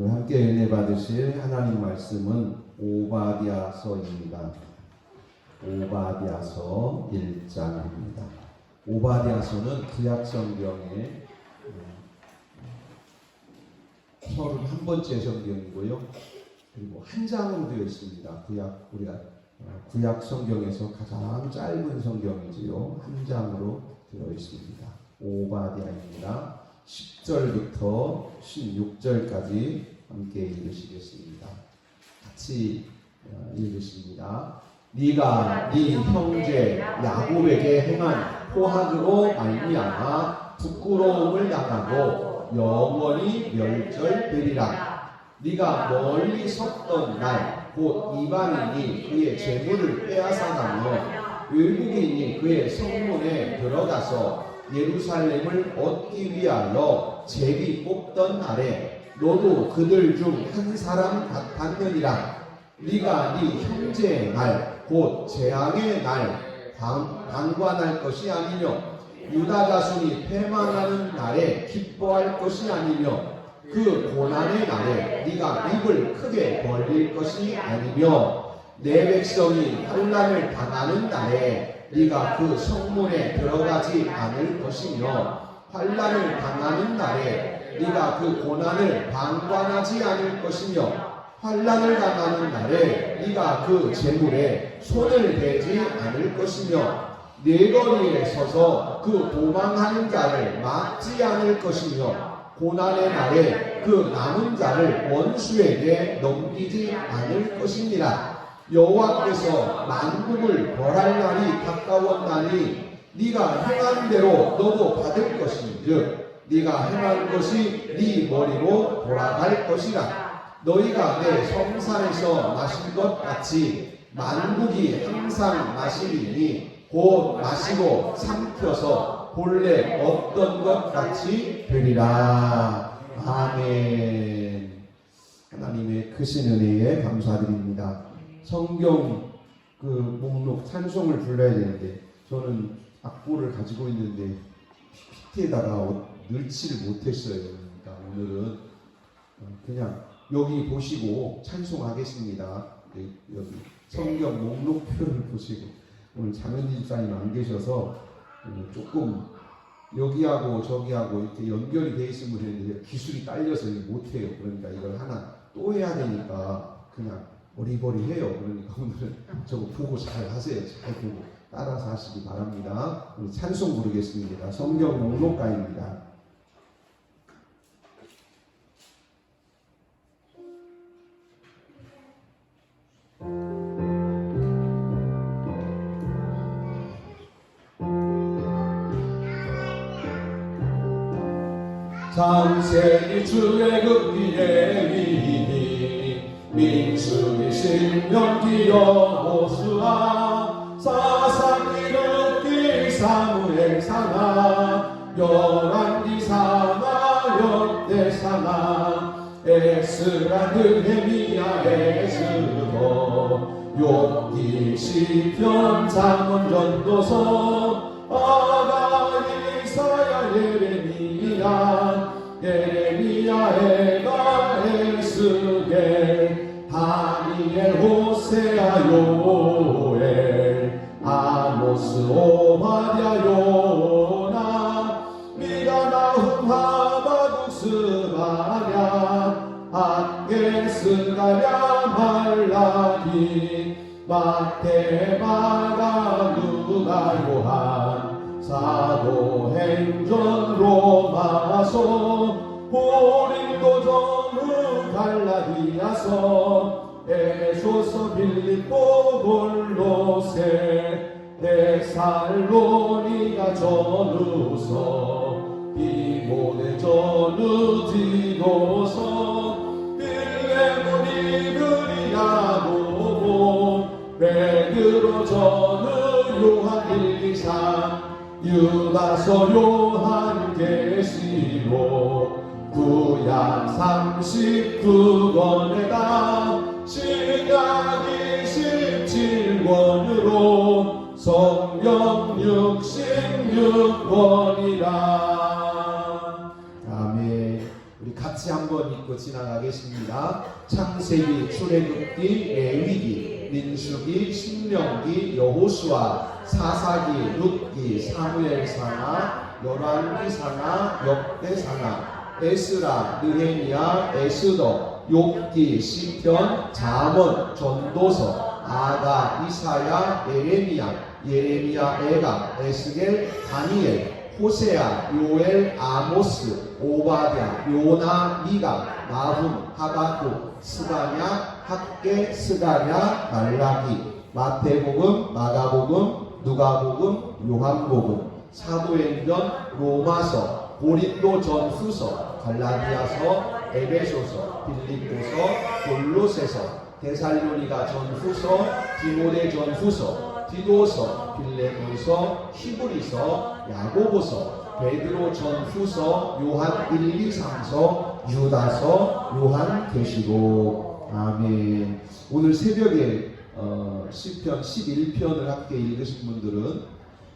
함께 은혜 받으실 하나님 말씀은 오바댜서입니다. 오바댜서 1장입니다. 오바댜서는 구약 성경의 31번째 성경이고요. 그리고 한 장으로 되어 있습니다. 구약 성경에서 가장 짧은 성경이지요. 한 장으로 되어 있습니다. 오바댜입니다. 10절부터 16절까지 함께 읽으시겠습니다. 같이 읽으십니다. 네가 네 형제 야곱에게 행한 포악으로 말미암아 부끄러움을 당하고 영원히 멸절되리라. 네가 멀리 섰던 날 곧 이방인이 그의 재물을 빼앗아가며 외국인이 그의 성문에 들어가서 예루살렘을 얻기 위하여 제비 뽑던 날에 너도 그들 중 한 사람 같았느니라. 네가 네 형제의 날 곧 재앙의 날 방관할 것이 아니며 유다 자손이 패망하는 날에 기뻐할 것이 아니며 그 고난의 날에 네가 입을 크게 벌릴 것이 아니며 내 백성이 환난을 당하는 날에 네가 그 성문에 들어가지 않을 것이며 환난을 당하는 날에 네가 그 고난을 방관하지 않을 것이며 환난을 당하는 날에 네가 그 재물에 손을 대지 않을 것이며 네 거리에 서서 그 도망하는 자를 막지 않을 것이며 고난의 날에 그 남은 자를 원수에게 넘기지 않을 것이니라. 여호와께서 만국을 벌할 날이 가까웠나니 네가 행한 대로 너도 받을 것인즉 네가 행한 것이 네 머리로 돌아갈 것이라. 너희가 내 성산에서 마신 것 같이 만국이 항상 마시리니 곧 마시고 삼켜서 본래 없던 것 같이 되리라. 아멘. 하나님의 크신 은혜에 감사드립니다. 성경 목록 찬송을 불러야 되는데 저는 악보를 가지고 있는데 PPT에다가 넣지를 못했어요. 그러니까 오늘은 그냥 여기 보시고 찬송하겠습니다. 여기 성경 목록표를 보시고 오늘 장현진 집사님 안 계셔서 조금 여기하고 저기하고 이렇게 연결이 돼 있으면 되는데 기술이 딸려서 못해요. 그러니까 이걸 하나 또 해야 되니까 그냥 어리버리해요. 그러니까 오늘은 저거 보고 잘 하세요. 잘 보고 따라서 하시기 바랍니다. 우리 찬송 부르겠습니다. 성경 목록가입니다. 창세기 주의 극기의 위니 민수기 신명기 여호수아 사사기 르기 사무엘 사나 열왕기 사나 역대 사나 에스라 느헤미야 에스더 욥기 시편 잠언 전도서 아가 이사야 예레미야 예레미야에가 에스겔 다니엘 호세아 요엘 아모스 오바댜 요나 미가 나훔 하바국 스가랴 학개 스가랴 말라기 마태 마가 누가 요한 사도행전 로마서 고린도 전후 갈라디아서 에베소서 빌립보 골로새 데살로니가 전후서 디모데 전후 디도서 빌레몬 이브리 야고보 베드로 전후 요한 1, 2, 3 유다서 요한 계시록 구약 39권에다 신약 27권으로 성경 66권이라. 아멘. 우리 같이 한번 읽고 지나가겠습니다. 창세기, 출애굽기, 레위기, 민수기, 신명기, 여호수아, 사사기, 룻기, 사무엘상하, 열왕기상하, 역대상하, 에스라, 느헤미야, 에스더, 욥기, 시편, 잠언, 전도서, 아가, 이사야, 예레미야, 에가, 에스겔, 다니엘, 호세아, 요엘, 아모스, 오바댜, 요나, 미가, 나훔, 하박국, 스가냐, 학개, 스가냐, 말라기, 마태복음, 마가복음, 누가복음, 요한복음, 사도행전, 로마서, 고린도전후서, 갈라디아서, 에베소서, 빌립보서, 골로새서, 데살로니가 전후서, 디모데 전후서, 디도서, 빌레몬서, 히브리서, 야고보서, 베드로 전후서, 요한 1, 2, 3서, 유다서, 요한 계시록. 아멘. 오늘 새벽에 시편 11편을 함께 읽으신 분들은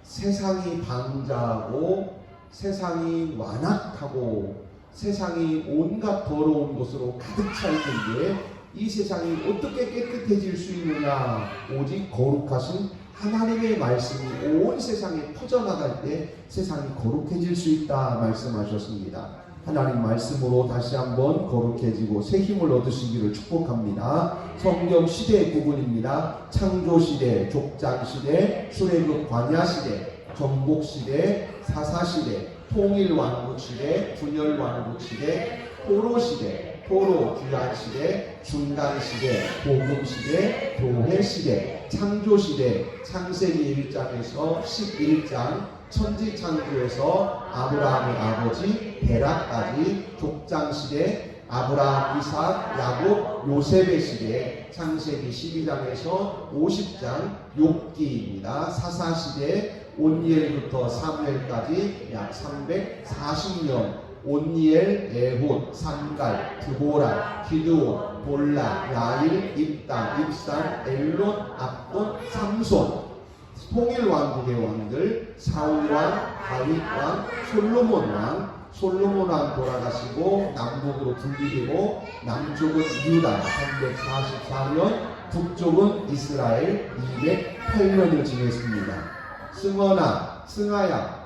세상이 방자하고 세상이 완악하고 세상이 온갖 더러운 것으로 가득 차 있는데 이 세상이 어떻게 깨끗해질 수 있느냐? 오직 거룩하신 하나님의 말씀이 온 세상에 퍼져나갈 때 세상이 거룩해질 수 있다 말씀하셨습니다. 하나님 말씀으로 다시 한번 거룩해지고 새 힘을 얻으시기를 축복합니다. 성경 시대 구분입니다. 창조시대, 족장시대, 출애굽 광야시대, 정복시대, 사사시대, 통일왕국시대, 분열왕국시대, 포로시대, 포로 귀환시대, 중간시대, 복음시대, 교회시대, 창조시대, 창세기 1장에서 11장, 천지창조에서 아브라함의 아버지 데락까지, 족장시대, 아브라함, 이삭, 야곱, 요셉의 시대, 창세기 12장에서 50장, 욥기입니다. 사사시대, 온니엘부터 사무엘까지 약 340년, 온니엘, 에훗, 산갈, 드보라, 기드온, 볼라, 야일, 입당, 입산, 엘론, 압돈, 삼손, 통일왕국의 왕들, 사울왕, 다윗왕, 솔로몬왕, 솔로몬왕 돌아가시고 남북으로 분리되고 남쪽은 유다 344년, 북쪽은 이스라엘 208년을 지냈습니다. 승원아, 승아야,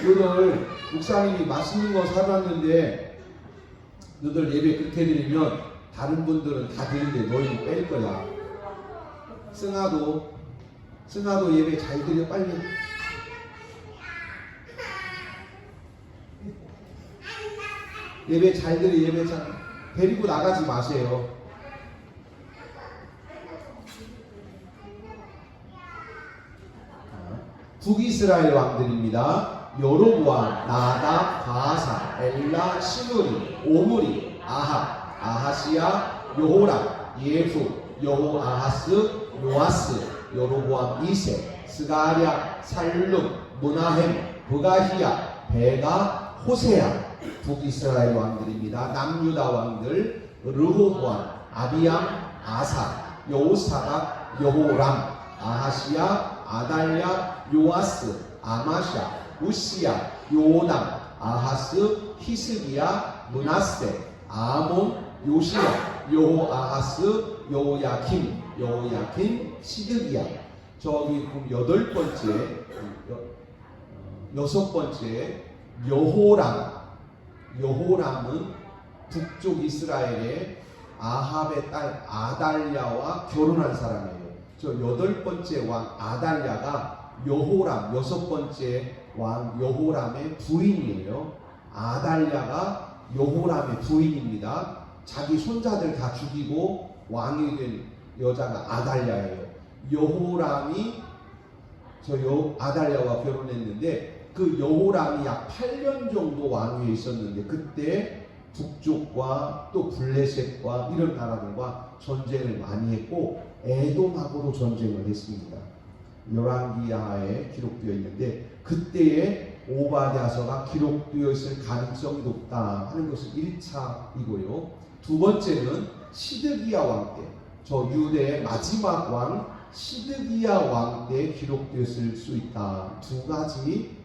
너들 목사님이 맛있는 거 사놨는데 너들 예배 그렇게 드리면 다른 분들은 다 드리는데 너희는 뺄 거야. 승아도 예배 잘 드려 빨리. 예배 잘 드려. 예배 잘 데리고 나가지 마세요. 북이스라엘 왕들입니다. 여로보암, 나답, 바아사, 엘라, 시므리, 오므리, 아합, 아하시야, 여호람, 예후, 여호아하스, 요아스, 여로보암 2세, 스가랴, 살룸, 무나헴, 브가히야, 베가, 호세야. 북이스라엘 왕들입니다. 남유다 왕들, 르호보암, 아비암, 아사, 여호사닥, 여호람, 아하시야, 아달랴, 요아스, 아마샤, 우시야, 요담, 아하스, 히스기야, 문하세, 아몬, 요시야, 여호아하스, 여호야kim, 시드기야. 저기 그럼 여섯 번째 여호람은 북쪽 이스라엘의 아합의 딸 아달랴와 결혼한 사람이에요. 저 8번째 왕 아달랴가 여호람, 6번째 왕 여호람의 부인이에요. 아달랴가 여호람의 부인입니다. 자기 손자들 다 죽이고 왕이 된 여자가 아달랴예요. 여호람이 아달랴와 결혼했는데 그 여호람이 약 8년 정도 왕위에 있었는데 그때 북쪽과 또 블레셋과 이런 나라들과 전쟁을 많이 했고 에돔하고도 전쟁을 했습니다. 열왕기하에 기록되어 있는데 그때의 오바댜서가 기록되어 있을 가능성이 높다 하는 것은 1차이고요. 두 번째는 시드기야 왕 때, 저 유대의 마지막 왕 시드기야 왕 때 기록되었을 수 있다. 두 가지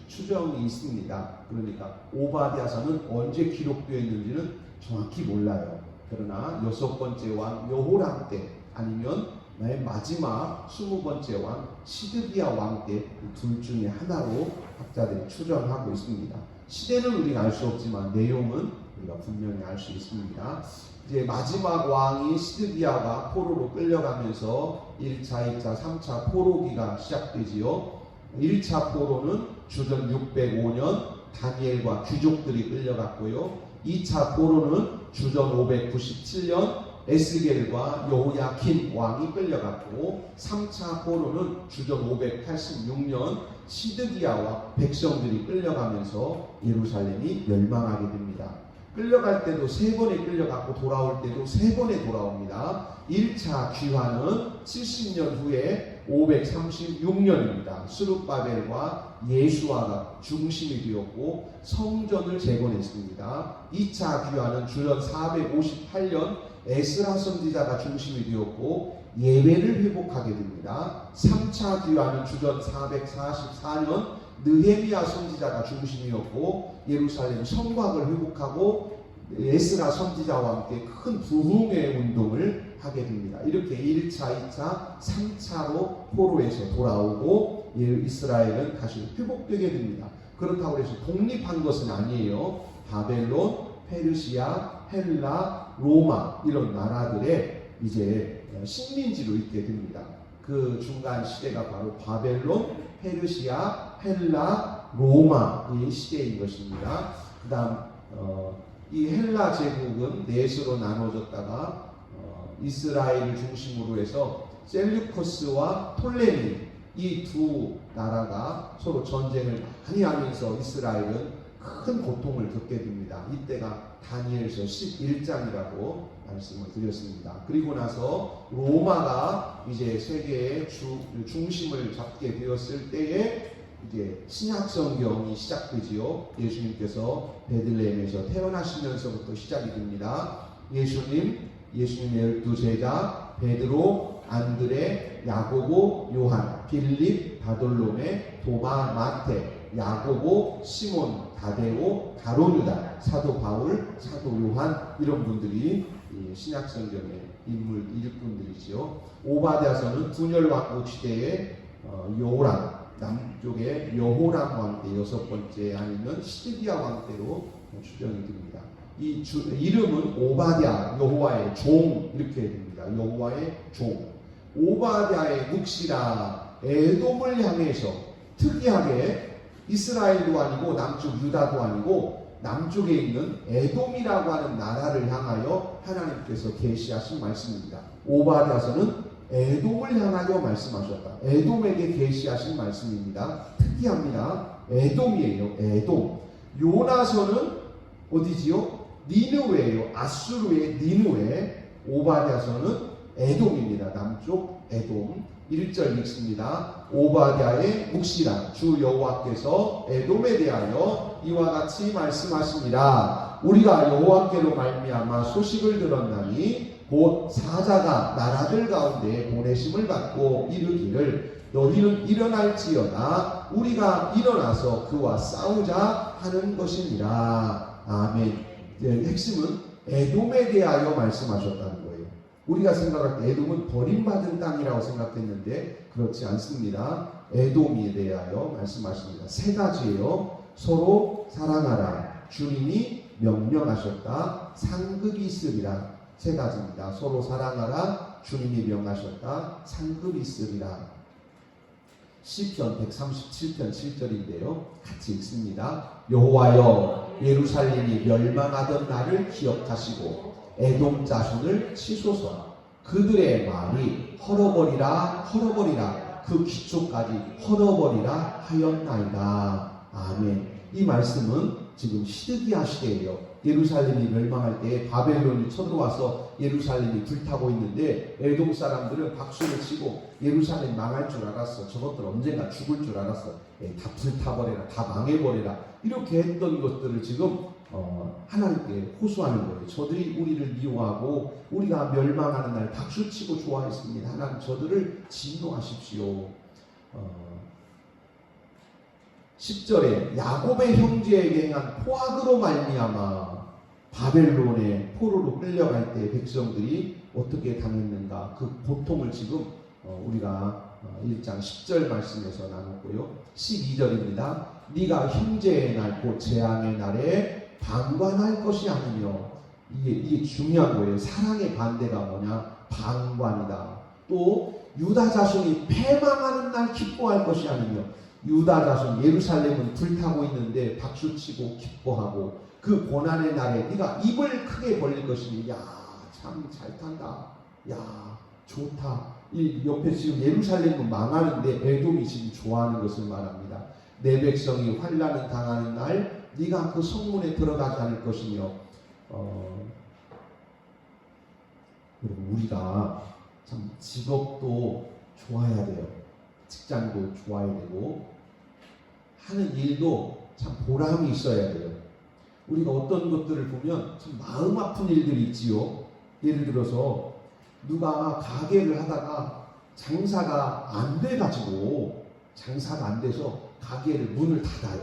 추정이 있습니다. 그러니까 오바댜서는 언제 기록되어 있는지는 정확히 몰라요. 그러나 6번째 왕 여호람 때 아니면 맨 마지막 20번째 왕 시드기야 왕 때 둘 중에 하나로 학자들이 추정하고 있습니다. 시대는 우리가 알 수 없지만 내용은 우리가 분명히 알 수 있습니다. 이제 마지막 왕이 시드기야가 포로로 끌려가면서 1차, 2차, 3차 포로기가 시작되지요. 1차 포로는 주전 605년 다니엘과 귀족들이 끌려갔고요. 2차 포로는 주전 597년 에스겔과 여호야킨 왕이 끌려갔고, 3차 포로는 주전 586년 시드기야와 백성들이 끌려가면서 예루살렘이 멸망하게 됩니다. 끌려갈 때도 3번에 끌려갔고 돌아올 때도 3번에 돌아옵니다. 1차 귀환은 70년 후에 536년입니다. 스룹바벨과 예수아가 중심이 되었고 성전을 재건했습니다. 2차 귀환은 주전 458년 에스라 선지자가 중심이 되었고 예배를 회복하게 됩니다. 3차 귀환은 주전 444년 느헤미야 선지자가 중심이었고 예루살렘 성곽을 회복하고 에스라 선지자와 함께 큰 부흥의 운동을 하게 됩니다. 이렇게 1차, 2차, 3차로 포로에서 돌아오고 이스라엘은 다시 회복되게 됩니다. 그렇다고 해서 독립한 것은 아니에요. 바벨론, 페르시아, 헬라, 로마 이런 나라들의 이제 식민지로 있게 됩니다. 그 중간 시대가 바로 바벨론, 페르시아, 헬라, 로마의 시대인 것입니다. 그 다음 이 헬라 제국은 넷으로 나눠졌다가 이스라엘을 중심으로 해서 셀류커스와 톨레미 이 두 나라가 서로 전쟁을 많이 하면서 이스라엘은 큰 고통을 겪게 됩니다. 이때가 다니엘서 11장이라고 말씀을 드렸습니다. 그리고 나서 로마가 이제 세계의 중심을 잡게 되었을 때에 이제 신약 성경이 시작되지요. 예수님께서 베들레헴에서 태어나시면서부터 시작이 됩니다. 예수님의 12 제자 베드로, 안드레, 야고보, 요한, 빌립, 바돌로메, 도마, 마테, 야고보, 시몬, 다데오, 가룟유다, 사도 바울, 사도 요한 이런 분들이 신약 성경의 인물 일꾼들이지요. 오바댜서는 분열 왕국 시대의 여호람, 남쪽의 여호람 왕 때 6번째 아니면 시드기야 왕 때로 추정이 됩니다. 이 이름은 오바댜, 여호와의 종 이렇게 됩니다. 여호와의 종. 오바댜의 묵시라 에돔을 향해서 특이하게 이스라엘도 아니고 남쪽 유다도 아니고 남쪽에 있는 에돔이라고 하는 나라를 향하여 하나님께서 계시하신 말씀입니다. 오바댜서는 에돔을 향하여 말씀하셨다. 에돔에게 계시하신 말씀입니다. 특이합니다. 에돔이에요. 에돔. 요나서는 어디지요? 니느웨예요. 아수르의 니느웨. 오바댜서는 에돔입니다. 남쪽 에돔. 1절 읽습니다. 오바댜의 묵시라 주 여호와께서 에돔에 대하여 이와 같이 말씀하시니라. 우리가 여호와께로 말미암아 소식을 들었나니 곧 사자가 나라들 가운데 보내심을 받고 이르기를 너희는 일어날지어다 우리가 일어나서 그와 싸우자 하는 것이니라. 아멘. 핵심은 에돔에 대하여 말씀하셨다는 거예요. 우리가 생각할 때 에돔은 버림받은 땅이라고 생각했는데 그렇지 않습니다. 에돔에 대하여 말씀하십니다. 3가지예요. 서로 사랑하라. 주님이 명령하셨다. 상급이 있으리라. 3가지입니다. 서로 사랑하라. 주님이 명하셨다. 상급이 있으리라. 시편 137편 7절인데요. 같이 읽습니다. 여호와여 예루살렘이 멸망하던 날을 기억하시고 에돔 자손을 치소서. 그들의 말이 헐어버리라 헐어버리라 그 기초까지 헐어버리라 하였나이다. 아멘. 이 말씀은 지금 시드기야 시대예요. 예루살렘이 멸망할 때 바벨론이 쳐들어와서 예루살렘이 불타고 있는데 에돔 사람들은 박수를 치고 예루살렘 망할 줄 알았어. 저것들 언젠가 죽을 줄 알았어. 다 불타버려라. 다 망해버려라. 이렇게 했던 것들을 지금 하나님께 호소하는 거예요. 저들이 우리를 미워하고 우리가 멸망하는 날 박수치고 좋아했습니다. 하나님 저들을 진노하십시오. 10절에 야곱의 형제에게 행한 포악으로 말미암아 바벨론의 포로로 끌려갈 때 백성들이 어떻게 당했는가 그 고통을 지금 우리가 1장 10절 말씀에서 나눴고요. 12절입니다. 네가 형제의 날 곧 재앙의 날에 방관할 것이 아니며 이게 중요한 거예요. 사랑의 반대가 뭐냐? 방관이다. 또 유다 자손이 패망하는 날 기뻐할 것이 아니며 유다 자손 예루살렘은 불타고 있는데 박수치고 기뻐하고 그 고난의 날에 네가 입을 크게 벌릴 것이니 야 참 잘 탄다. 야 좋다. 이 옆에 지금 예루살렘은 망하는데 에돔이 지금 좋아하는 것을 말합니다. 내 백성이 환난을 당하는 날 네가 그 성문에 들어가지 않을 것이며 여러분 우리가 참 직업도 좋아야 돼요. 직장도 좋아야 되고 하는 일도 참 보람이 있어야 돼요. 우리가 어떤 것들을 보면 참 마음 아픈 일들이 있지요. 예를 들어서 누가 가게를 하다가 장사가 안 돼가지고 장사가 안 돼서 가게를 문을 닫아요.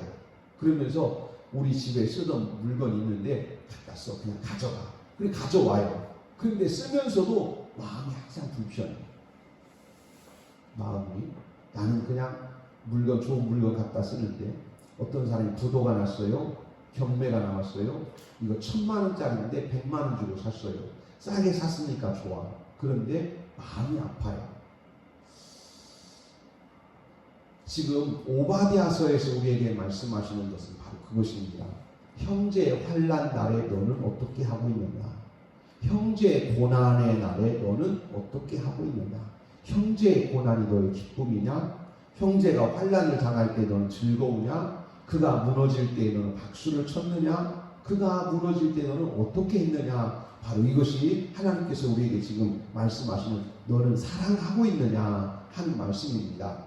그러면서 우리 집에 쓰던 물건이 있는데 갖다 써 그냥 가져가. 그래 가져와요. 그런데 쓰면서도 마음이 항상 불편해. 마음이 나는 그냥 물건 좋은 물건 갖다 쓰는데 어떤 사람이 부도가 났어요. 경매가 나왔어요. 이거 1000만원짜리인데 100만원 주고 샀어요. 싸게 샀으니까 좋아. 그런데 마음이 아파요. 지금 오바댜서에서 우리에게 말씀하시는 것은 바로 그것입니다. 형제의 환난 날에 너는 어떻게 하고 있느냐? 형제의 고난의 날에 너는 어떻게 하고 있느냐? 형제의 고난이 너의 기쁨이냐? 형제가 환난을 당할 때 너는 즐거우냐? 그가 무너질 때 너는 박수를 쳤느냐? 그가 무너질 때 너는 어떻게 했느냐? 바로 이것이 하나님께서 우리에게 지금 말씀하시는 너는 사랑하고 있느냐 하는 말씀입니다.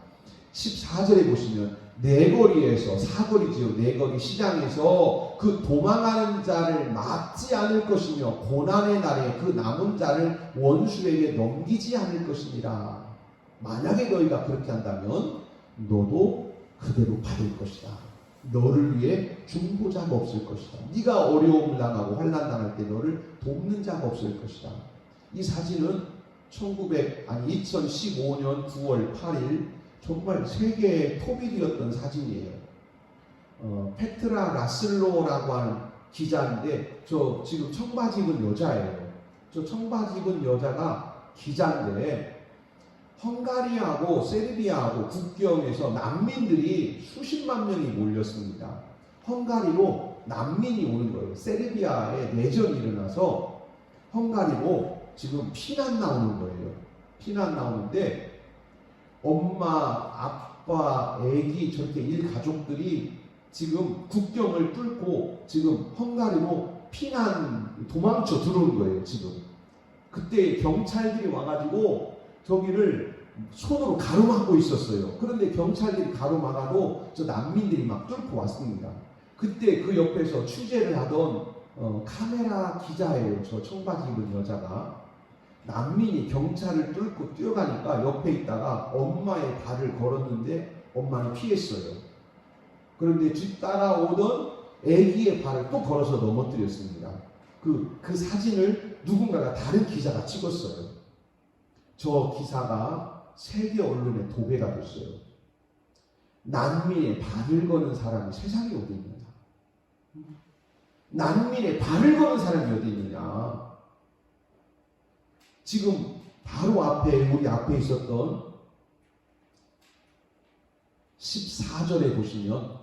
14절에 보시면 내거리에서 사거리지요. 내거리 시장에서 그 도망하는 자를 막지 않을 것이며 고난의 날에 그 남은 자를 원수에게 넘기지 않을 것이니라. 만약에 너희가 그렇게 한다면 너도 그대로 받을 것이다. 너를 위해 중보자가 없을 것이다. 네가 어려움을 당하고 환난 당할 때 너를 돕는 자가 없을 것이다. 이 사진은 2015년 9월 8일 정말 세계의 톱이 되었던 사진이에요. 페트라 라슬로라고 하는 기자인데 저 지금 청바지 입은 여자예요. 저 청바지 입은 여자가 기자인데 헝가리하고 세르비아하고 국경에서 난민들이 수십만 명이 몰렸습니다. 헝가리로 난민이 오는 거예요. 세르비아에 내전이 일어나서 헝가리로 지금 피난 나오는 거예요. 피난 나오는데 엄마, 아빠, 애기 저렇게 일가족들이 지금 국경을 뚫고 지금 헝가리로 피난 도망쳐 들어오는 거예요. 지금 그때 경찰들이 와가지고 저기를 손으로 가로막고 있었어요. 그런데 경찰들이 가로막아도 저 난민들이 막 뚫고 왔습니다. 그때 그 옆에서 취재를 하던 카메라 기자예요. 저 청바지 입은 여자가 난민이 경찰을 뚫고 뛰어가니까 옆에 있다가 엄마의 발을 걸었는데 엄마는 피했어요. 그런데 뒤따라오던 아기의 발을 또 걸어서 넘어뜨렸습니다. 그 사진을 누군가가 다른 기자가 찍었어요. 저 기사가 세계 언론의 도배가 됐어요. 난민의 발을 거는 사람이 세상에 어디 있느냐? 난민의 발을 거는 사람이 어디 있느냐? 지금 바로 앞에 우리 앞에 있었던 14절에 보시면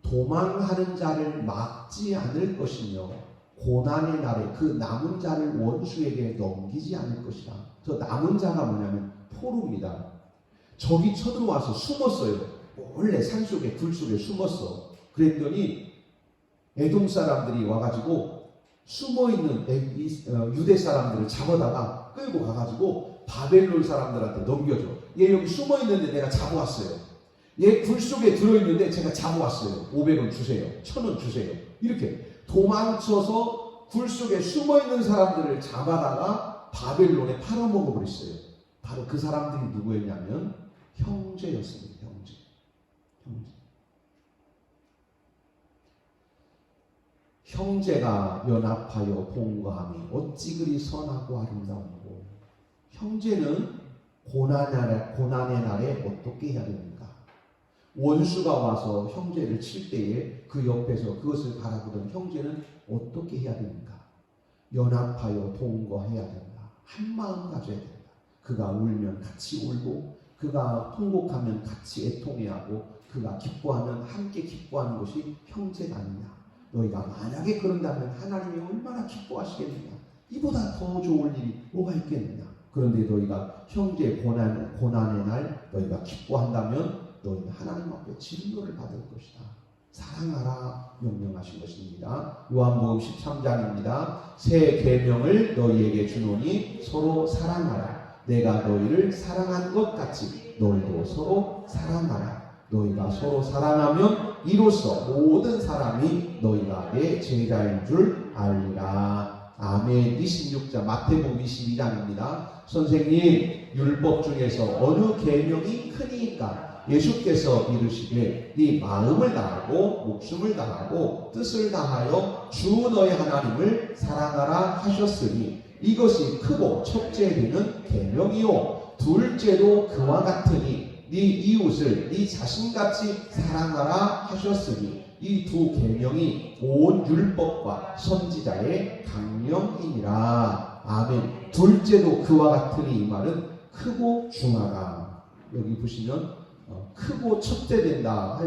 도망하는 자를 막지 않을 것이며 고난의 날에 그 남은 자를 원수에게 넘기지 않을 것이다. 저 남은 자가 뭐냐면 포로입니다. 적이 쳐들어와서 숨었어요. 원래 산속에 굴속에 숨었어. 그랬더니 에돔 사람들이 와가지고 숨어있는 유대 사람들을 잡아다가 끌고 가가지고 바벨론 사람들한테 넘겨줘. 얘 여기 숨어있는데 내가 잡아왔어요. 얘 굴속에 들어있는데 제가 잡아왔어요. 500원 주세요. 1000원 주세요. 이렇게 도망쳐서 굴속에 숨어있는 사람들을 잡아다가 바벨론에 팔아먹어버렸어요. 바로 그 사람들이 누구였냐면 형제였습니다. 형제. 형제가 연합하여 봉거함이 어찌 그리 선하고 아름다운고. 형제는 고난의 날에 어떻게 해야 됩니까? 원수가 와서 형제를 칠 때에 그 옆에서 그것을 바라보던 형제는 어떻게 해야 됩니까? 연합하여 동거해야 된다. 한 마음 가져야 된다. 그가 울면 같이 울고, 그가 통곡하면 같이 애통해야 하고, 그가 기뻐하면 함께 기뻐하는 것이 형제가 아니냐. 너희가 만약에 그런다면 하나님이 얼마나 기뻐하시겠느냐. 이보다 더 좋을 일이 뭐가 있겠느냐. 그런데 너희가 형제의 고난의 날 너희가 기뻐한다면 너희는 하나님 앞에 진노를 받을 것이다. 사랑하라 명령하신 것입니다. 요한복음 13장입니다. 새 계명을 너희에게 주노니 서로 사랑하라. 내가 너희를 사랑한 것 같이 너희도 서로 사랑하라. 너희가 서로 사랑하면 이로써 모든 사람이 너희가 내 제자인 줄 알리라. 아멘. 26장 마태복음 22장입니다. 선생님, 율법 중에서 어느 계명이 크니까? 예수께서 이르시되 네 마음을 다하고 목숨을 다하고 뜻을 다하여 주 너의 하나님을 사랑하라 하셨으니 이것이 크고 첫째 되는 계명이요 둘째도 그와 같으니 네 이웃을 네 자신같이 사랑하라 하셨으니 이 두 계명이 온 율법과 선지자의 강령이니라. 아멘. 둘째도 그와 같으니 이 말은 크고 중하다. 여기 보시면 크고 첫째 된다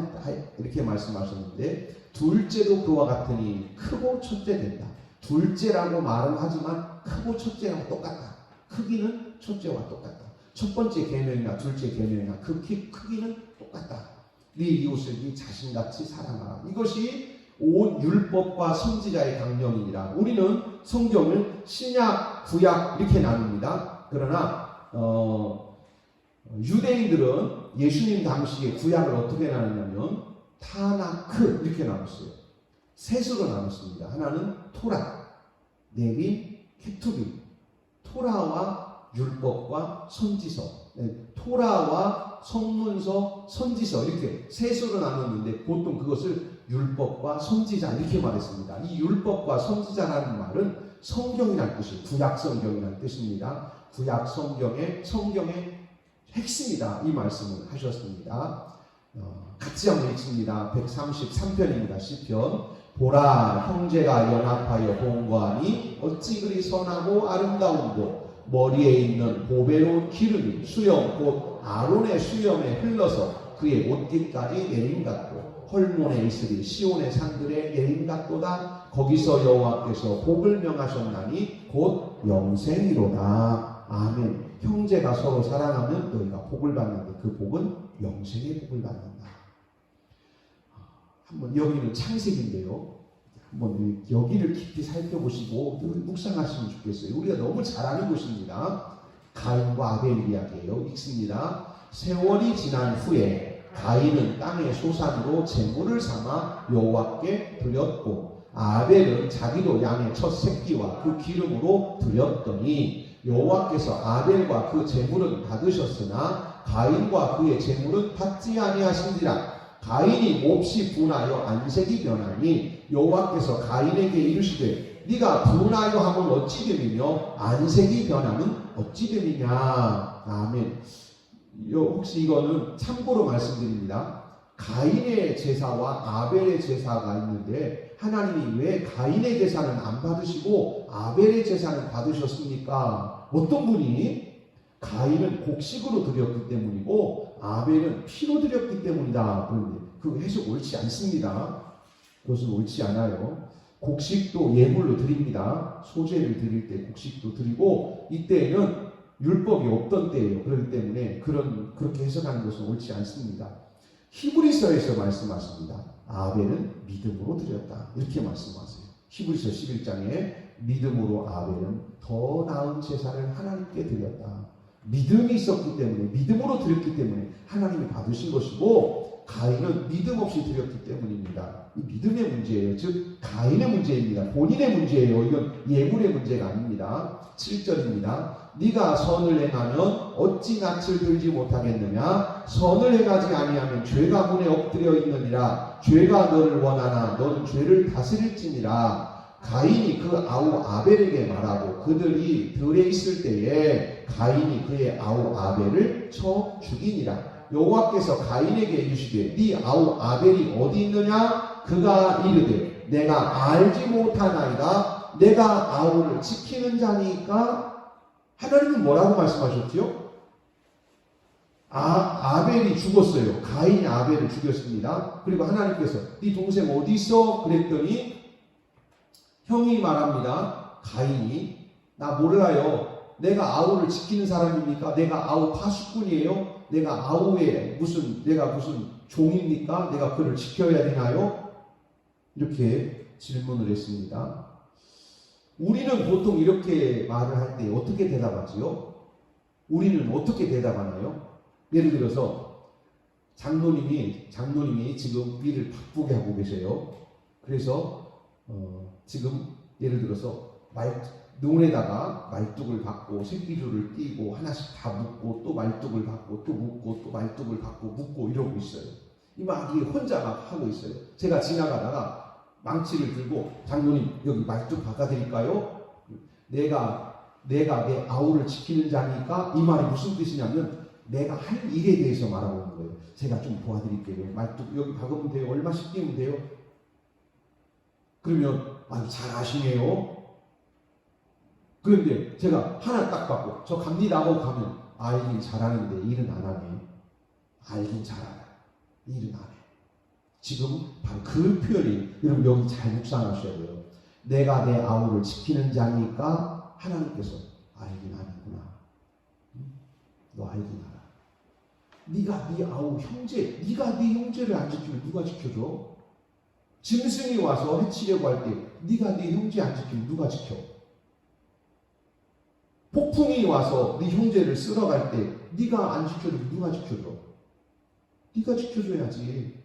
이렇게 말씀하셨는데 둘째도 그와 같으니 크고 첫째 된다. 둘째라고 말은 하지만 크고 첫째랑 똑같다. 크기는 첫째와 똑같다. 첫 번째 계명이나 둘째 계명이나 그 크기는 똑같다. 네 이웃을 네 자신같이 사랑하라. 이것이 온 율법과 선지자의 강령이니라. 우리는 성경을 신약, 구약 이렇게 나눕니다. 그러나 유대인들은 예수님 당시에 구약을 어떻게 나누냐면 타나크 이렇게 나눴어요. 셋으로 나눴습니다. 하나는 토라, 네빔, 케투빔. 토라와 율법과 선지서, 토라와 성문서, 선지서 이렇게 셋으로 나눴는데 보통 그것을 율법과 선지자 이렇게 말했습니다. 이 율법과 선지자라는 말은 성경이라는 뜻이에요. 구약 성경이라는 뜻입니다. 구약 성경의 핵심이다. 이 말씀을 하셨습니다. 같이 한번 읽습니다. 133편입니다. 시편. 보라, 형제가 연합하여 봉거하니 어찌 그리 선하고 아름다운고. 머리에 있는 보배로운 기름이 수염 곧 아론의 수염에 흘러서 그의 옷깃까지 내림 같고 헐몬에 있으리 시온의 산들에 내림 같도다. 거기서 여호와께서 복을 명하셨나니 곧 영생이로다. 아멘. 형제가 서로 사랑하면 너희가 복을 받는데 그 복은 영생의 복을 받는다. 한번 여기는 창세기인데요. 한번 여기를 깊이 살펴보시고 묵상하시면 좋겠어요. 우리가 너무 잘 아는 것입니다. 가인과 아벨 이야기예요. 읽습니다. 세월이 지난 후에 가인은 땅의 소산으로 제물을 삼아 여호와께 드렸고 아벨은 자기도 양의 첫 새끼와 그 기름으로 드렸더니 여호와께서 아벨과 그 제물은 받으셨으나 가인과 그의 제물은 받지 아니하신지라. 가인이 몹시 분하여 안색이 변하니 여호와께서 가인에게 이르시되 네가 분하여 하면 어찌 됨이며 안색이 변하면 어찌 됨이냐. 아멘. 혹시 이거는 참고로 말씀드립니다. 가인의 제사와 아벨의 제사가 있는데 하나님이 왜 가인의 제사는 안 받으시고 아벨의 제사는 받으셨습니까? 어떤 분이 가인은 곡식으로 드렸기 때문이고 아벨은 피로 드렸기 때문이다. 그런데 그 해석 옳지 않습니다. 그것은 옳지 않아요. 곡식도 예물로 드립니다. 소재를 드릴 때 곡식도 드리고 이때에는 율법이 없던 때예요. 그렇기 때문에 그렇게 해석하는 것은 옳지 않습니다. 히브리서에서 말씀하십니다. 아벨은 믿음으로 드렸다. 이렇게 말씀하세요. 히브리서 11장에 믿음으로 아벨은 더 나은 제사를 하나님께 드렸다. 믿음이 있었기 때문에 믿음으로 드렸기 때문에 하나님이 받으신 것이고 가인은 믿음 없이 드렸기 때문입니다. 이 믿음의 문제예요. 즉 가인의 문제입니다. 본인의 문제예요. 이건 예물의 문제가 아닙니다. 7절입니다. 네가 선을 행하면 어찌 낯을 들지 못하겠느냐? 선을 행하지 아니하면 죄가 문에 엎드려 있느니라. 죄가 너를 원하나 너는 죄를 다스릴지니라. 가인이 그 아우 아벨에게 말하고 그들이 들에 있을 때에 가인이 그의 아우 아벨을 쳐 죽이니라. 여호와께서 가인에게 이르시되 네 아우 아벨이 어디 있느냐? 그가 이르되 내가 알지 못하나이다. 내가 아우를 지키는 자니까. 하나님은 뭐라고 말씀하셨지요? 아벨이 죽었어요. 가인이 아벨을 죽였습니다. 그리고 하나님께서 네 동생 어디 있어? 그랬더니 형이 말합니다. 가인이 나 몰라요. 내가 아우를 지키는 사람입니까? 내가 아우 파수꾼이에요? 내가 아우의 내가 무슨 종입니까? 내가 그를 지켜야 되나요? 이렇게 질문을 했습니다. 우리는 보통 이렇게 말을 할 때 어떻게 대답하지요? 우리는 어떻게 대답하나요? 예를 들어서 장로님이 지금 일을 바쁘게 하고 계세요. 그래서 지금 예를 들어서 눈에다가 말뚝을 받고 새끼줄을 띄고 하나씩 다 묶고 또 말뚝을 받고 또 묶고 또 말뚝을 받고 묶고 이러고 있어요. 막 이게 혼자 막 하고 있어요. 제가 지나가다가 망치를 들고 장로님 여기 말뚝 바꿔드릴까요? 내가 내 아우를 지키는 자니까. 이 말이 무슨 뜻이냐면 내가 할 일에 대해서 말하고 있는 거예요. 제가 좀 도와드릴게요. 말뚝 여기 박으면 돼요. 얼마씩 끼면 돼요? 그러면 잘 아시네요. 그런데 제가 하나 딱 받고 저 갑니다 하고 가면 알긴 잘하는데 일은 안 하네. 알긴 잘하네. 일은 안 해. 지금 바로 그 표현이 여러분 여기 잘 묵상하셔야 돼요. 내가 내 아우를 지키는 자니까 하나님께서 알긴 아니구나. 너 알긴 알아. 네가 네 아우 형제, 네가 네 형제를 안 지키면 누가 지켜줘? 짐승이 와서 해치려고 할 때 네가 네 형제 안 지키면 누가 지켜? 폭풍이 와서 네 형제를 쓸어갈 때 네가 안 지켜주면 누가 지켜줘? 네가 지켜줘야지.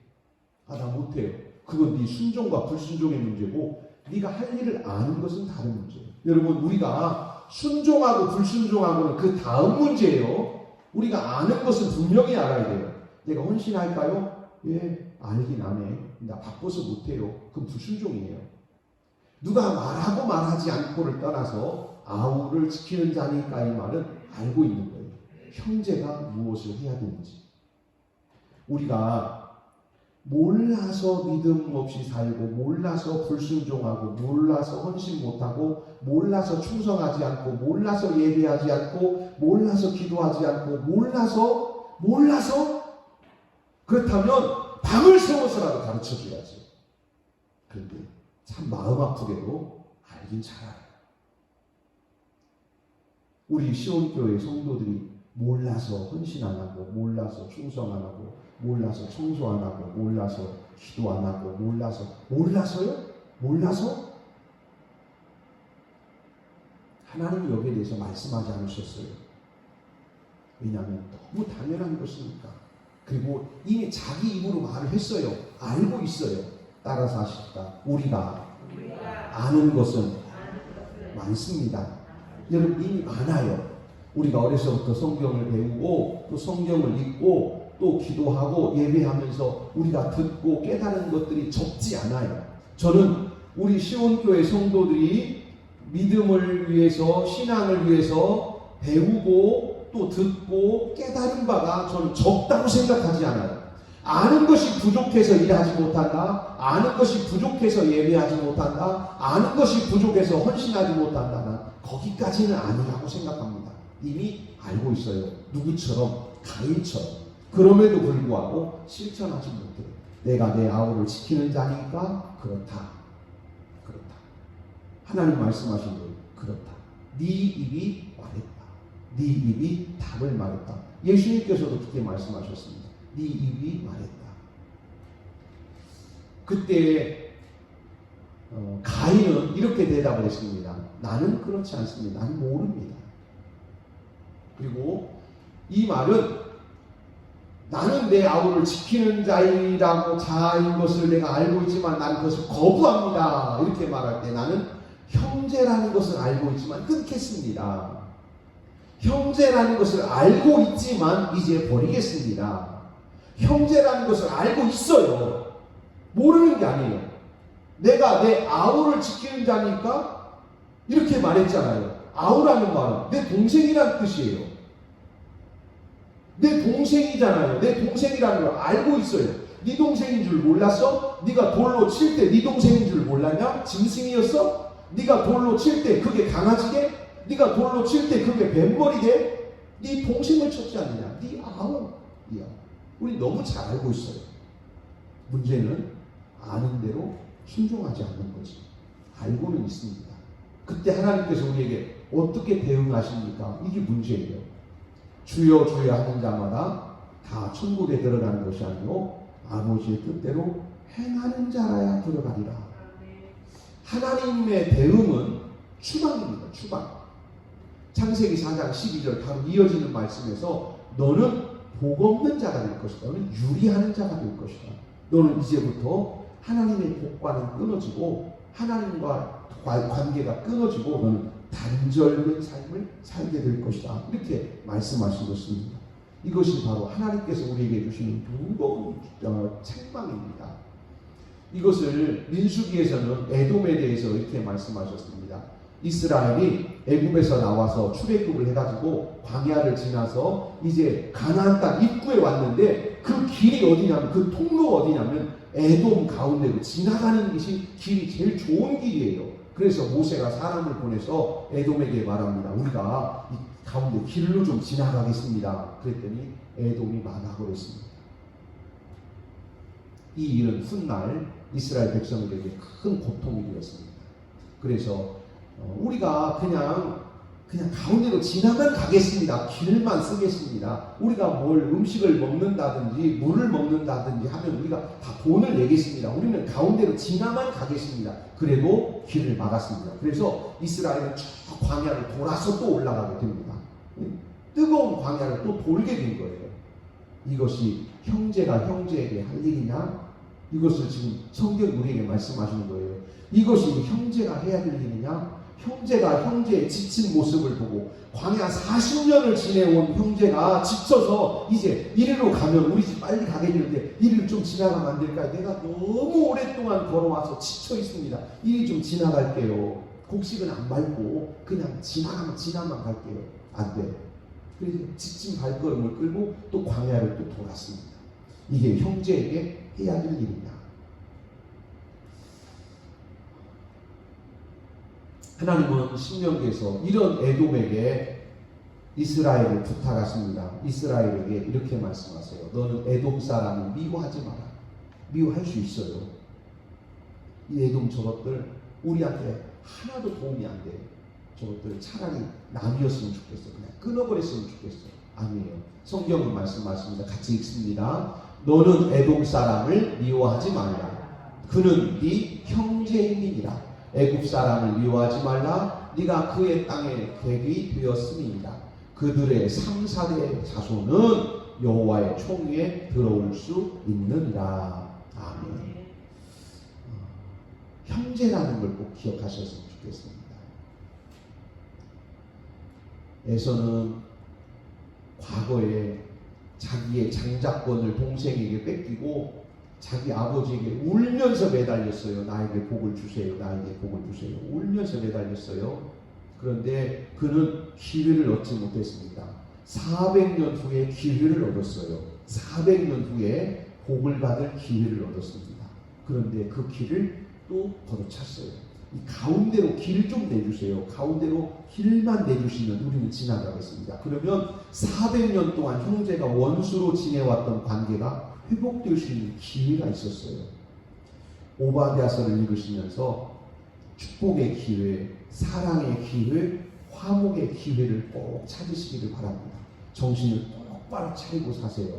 나 못해요. 그건 네 순종과 불순종의 문제고 네가 할 일을 아는 것은 다른 문제예요. 여러분 우리가 순종하고 불순종하고는 그 다음 문제예요. 우리가 아는 것은 분명히 알아야 돼요. 내가 헌신할까요? 예, 알긴 안 해. 나 바빠서 못해요. 그건 불순종이에요. 누가 말하고 말하지 않고를 떠나서 아우를 지키는 자니까 이 말은 알고 있는 거예요. 형제가 무엇을 해야 되는지. 우리가 몰라서 믿음 없이 살고 몰라서 불순종하고 몰라서 헌신 못하고 몰라서 충성하지 않고 몰라서 예배하지 않고 몰라서 기도하지 않고 몰라서 그렇다면 밤을 새워서라도 가르쳐줘야지. 그런데 참 마음 아프게도 알긴 잘 알아요. 우리 시온교회 성도들이 몰라서 헌신 안 하고 몰라서 충성 안 하고 몰라서 청소 안 하고 몰라서 기도 안 하고 몰라서요? 몰라서? 하나님이 여기에 대해서 말씀하지 않으셨어요. 왜냐하면 너무 당연한 것이니까. 그리고 이미 자기 입으로 말을 했어요. 알고 있어요. 따라서 하십시다. 우리가 아는 것은 많습니다. 여러분 이미 많아요. 우리가 어려서부터 성경을 배우고 또 성경을 읽고 또 기도하고 예배하면서 우리가 듣고 깨달은 것들이 적지 않아요. 저는 우리 시온교회 성도들이 믿음을 위해서 신앙을 위해서 배우고 또 듣고 깨달은 바가 저는 적다고 생각하지 않아요. 아는 것이 부족해서 일하지 못한다. 아는 것이 부족해서 예배하지 못한다. 아는 것이 부족해서 헌신하지 못한다. 거기까지는 아니라고 생각합니다. 이미 알고 있어요. 누구처럼? 가인처럼. 그럼에도 불구하고 실천하지 못해요. 내가 내 아우를 지키는 자니까 그렇다. 하나님 말씀하신 거예요. 그렇다. 네 입이 말했다. 네 입이 답을 말했다. 예수님께서도 그렇게 말씀하셨습니다. 네 입이 말했다. 그때 가인은 이렇게 대답을 했습니다. 나는 그렇지 않습니다. 나는 모릅니다. 그리고 이 말은 나는 내 아우를 지키는 자인 것을 내가 알고 있지만 나는 그것을 거부합니다. 이렇게 말할 때 나는 형제라는 것을 알고 있지만 끊겠습니다. 형제라는 것을 알고 있지만 이제 버리겠습니다. 형제라는 것을 알고 있어요. 모르는 게 아니에요. 내가 내 아우를 지키는 자니까 이렇게 말했잖아요. 아우라는 말은 내 동생이란 뜻이에요. 내 동생이잖아요. 내 동생이라는 걸 알고 있어요. 네 동생인 줄 몰랐어? 네가 돌로 칠 때 네 동생인 줄 몰랐냐? 짐승이었어? 네가 돌로 칠 때 그게 강아지게? 네가 돌로 칠 때 그게 뱀머리게? 네 동생을 쳤지 않느냐? 네 아우야. 우리 너무 잘 알고 있어요. 문제는 아는 대로 순종하지 않는 거지. 알고는 있습니다. 그때 하나님께서 우리에게 어떻게 대응하십니까? 이게 문제예요. 주여 주여 하는 자마다 다 천국에 들어가는 것이 아니고 아버지의 뜻대로 행하는 자라야 들어가리라. 하나님의 대응은 추방입니다. 추방. 창세기 4장 12절 바로 이어지는 말씀에서 너는 복 없는 자가 될 것이다. 너는 유리하는 자가 될 것이다. 너는 이제부터 하나님의 복과는 끊어지고 하나님과 관계가 끊어지고 너는 단절된 삶을 살게 될 것이다. 이렇게 말씀하신 것입니다. 이것이 바로 하나님께서 우리에게 주시는 무거운 책망입니다. 이것을 민수기에서는 에돔에 대해서 이렇게 말씀하셨습니다. 이스라엘이 애굽에서 나와서 출애굽을 해가지고 광야를 지나서 이제 가나안 땅 입구에 왔는데 그 길이 어디냐면 그 통로가 어디냐면 에돔 가운데로 지나가는 것이 길이 제일 좋은 길이에요. 그래서 모세가 사람을 보내서 에돔에게 말합니다. 우리가 이 가운데 길로 좀 지나가겠습니다. 그랬더니 에돔이 망하버렸습니다. 이 일은 훗날 이스라엘 백성들에게 큰 고통이 되었습니다. 그래서 우리가 그냥 가운데로 지나만 가겠습니다. 길만 쓰겠습니다. 우리가 뭘 음식을 먹는다든지 물을 먹는다든지 하면 우리가 다 돈을 내겠습니다. 우리는 가운데로 지나만 가겠습니다. 그래도 길을 막았습니다. 그래서 이스라엘은 저 광야를 돌아서 또 올라가게 됩니다. 뜨거운 광야를 또 돌게 된 거예요. 이것이 형제가 형제에게 할 일이냐? 이것을 지금 성경이 우리에게 말씀하시는 거예요. 이것이 형제가 해야 될 일이냐? 형제가 형제의 지친 모습을 보고 광야 40년을 지내온 형제가 지쳐서 이제 이리로 가면 우리 집 빨리 가게 되는데 이리를 좀 지나가면 안 될까요? 내가 너무 오랫동안 걸어와서 지쳐 있습니다. 이리 좀 지나갈게요. 곡식은 안 밟고 그냥 지나만 갈게요. 안 돼. 그래서 지친 발걸음을 끌고 또 광야를 또 돌았습니다. 이게 형제에게 해야 될 일이냐? 하나님은 신명기에서 이런 에돔에게 이스라엘을 부탁하십니다. 이스라엘에게 이렇게 말씀하세요. 너는 에돔 사람을 미워하지 마라. 미워할 수 있어요. 이 에돔 저것들 우리한테 하나도 도움이 안 돼. 저것들 차라리 남이었으면 좋겠어. 그냥 끊어버렸으면 좋겠어. 아니에요. 성경은 말씀하십니다. 같이 읽습니다. 너는 에돔 사람을 미워하지 말라. 그는 네 형제인이니라. 애굽 사람을 미워하지 말라. 네가 그의 땅에 객이 되었음이니라. 그들의 3사대 자손은 여호와의 총위에 들어올 수 있느니라. 아멘. 형제라는 걸 꼭 기억하셨으면 좋겠습니다. 에서는 과거에 자기의 장자권을 동생에게 뺏기고 자기 아버지에게 울면서 매달렸어요. 나에게 복을 주세요. 나에게 복을 주세요. 울면서 매달렸어요. 그런데 그는 기회를 얻지 못했습니다. 400년 후에 기회를 얻었어요. 400년 후에 복을 받을 기회를 얻었습니다. 그런데 그 길을 또 걷어찼어요. 이 가운데로 길 좀 내주세요. 가운데로 길만 내주시면 우리는 지나가겠습니다. 그러면 400년 동안 형제가 원수로 지내왔던 관계가 회복될 수 있는 기회가 있었어요. 오바댜서를 읽으시면서 축복의 기회, 사랑의 기회, 화목의 기회를 꼭 찾으시기를 바랍니다. 정신을 똑바로 차리고 사세요.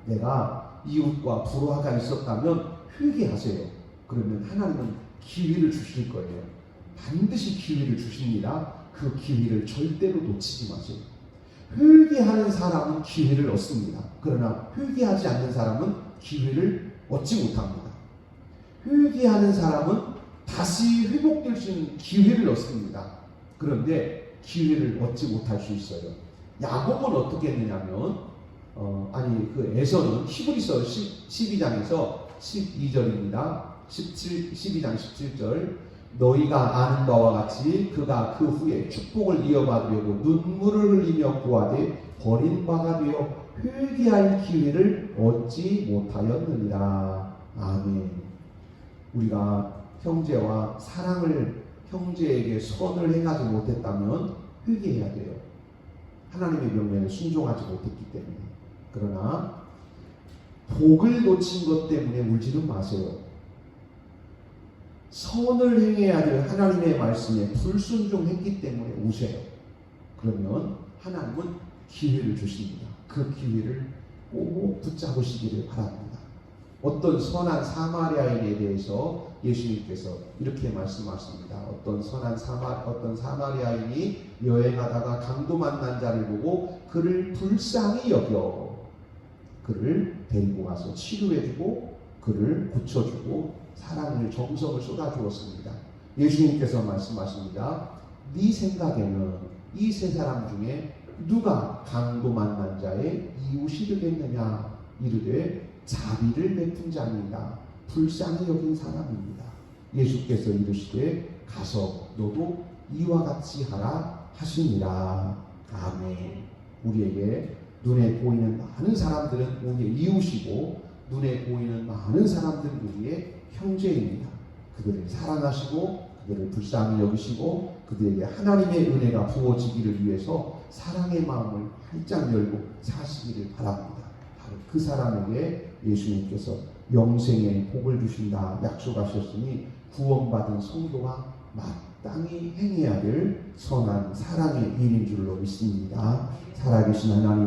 내가 이웃과 불화가 있었다면 회개하세요. 그러면 하나님은 기회를 주실 거예요. 반드시 기회를 주십니다. 그 기회를 절대로 놓치지 마세요. 회개하는 사람은 기회를 얻습니다. 그러나 회개하지 않는 사람은 기회를 얻지 못합니다. 회개하는 사람은 다시 회복될 수 있는 기회를 얻습니다. 그런데 기회를 얻지 못할 수 있어요. 야곱은 어떻게 했느냐면 그 에서는 히브리서 12장에서 12절입니다. 12장 17절 너희가 아는 바와 같이 그가 그 후에 축복을 이어받으려고 눈물을 흘리며 구하되 버림받아 되어 회개할 기회를 얻지 못하였느니라. 아멘. 우리가 형제와 사랑을 형제에게 선을 행하지 못했다면 회개해야 돼요. 하나님의 명령에 순종하지 못했기 때문에. 그러나 복을 놓친 것 때문에 울지는 마세요. 선을 행해야 될 하나님의 말씀에 불순종했기 때문에 우세요. 그러면 하나님은 기회를 주십니다. 그 기회를 꼭 붙잡으시기를 바랍니다. 어떤 선한 사마리아인에 대해서 예수님께서 이렇게 말씀하십니다. 어떤 사마리아인이 여행하다가 강도 만난 자를 보고 그를 불쌍히 여겨 그를 데리고 가서 치료해주고 그를 고쳐주고 사랑을 정성을 쏟아주었습니다. 예수님께서 말씀하십니다. 네 생각에는 이 세 사람 중에 누가 강도 만난 자의 이웃이 되겠느냐? 이르되 자비를 베푼 자입니다. 불쌍히 여긴 사람입니다. 예수께서 이르시되 가서 너도 이와 같이 하라 하시니라. 아멘. 우리에게 눈에 보이는 많은 사람들은 우리의 이웃이고 눈에 보이는 많은 사람들은 우리의 형제입니다. 그들을 사랑하시고 그들을 불쌍히 여기시고 그들에게 하나님의 은혜가 부어지기를 위해서 사랑의 마음을 활짝 열고 사시기를 바랍니다. 바로 그 사람에게 예수님께서 영생의 복을 주신다 약속하셨으니 구원받은 성도가 마땅히 행해야 될 선한 사랑의 일인 줄로 믿습니다. 살아계신 하나님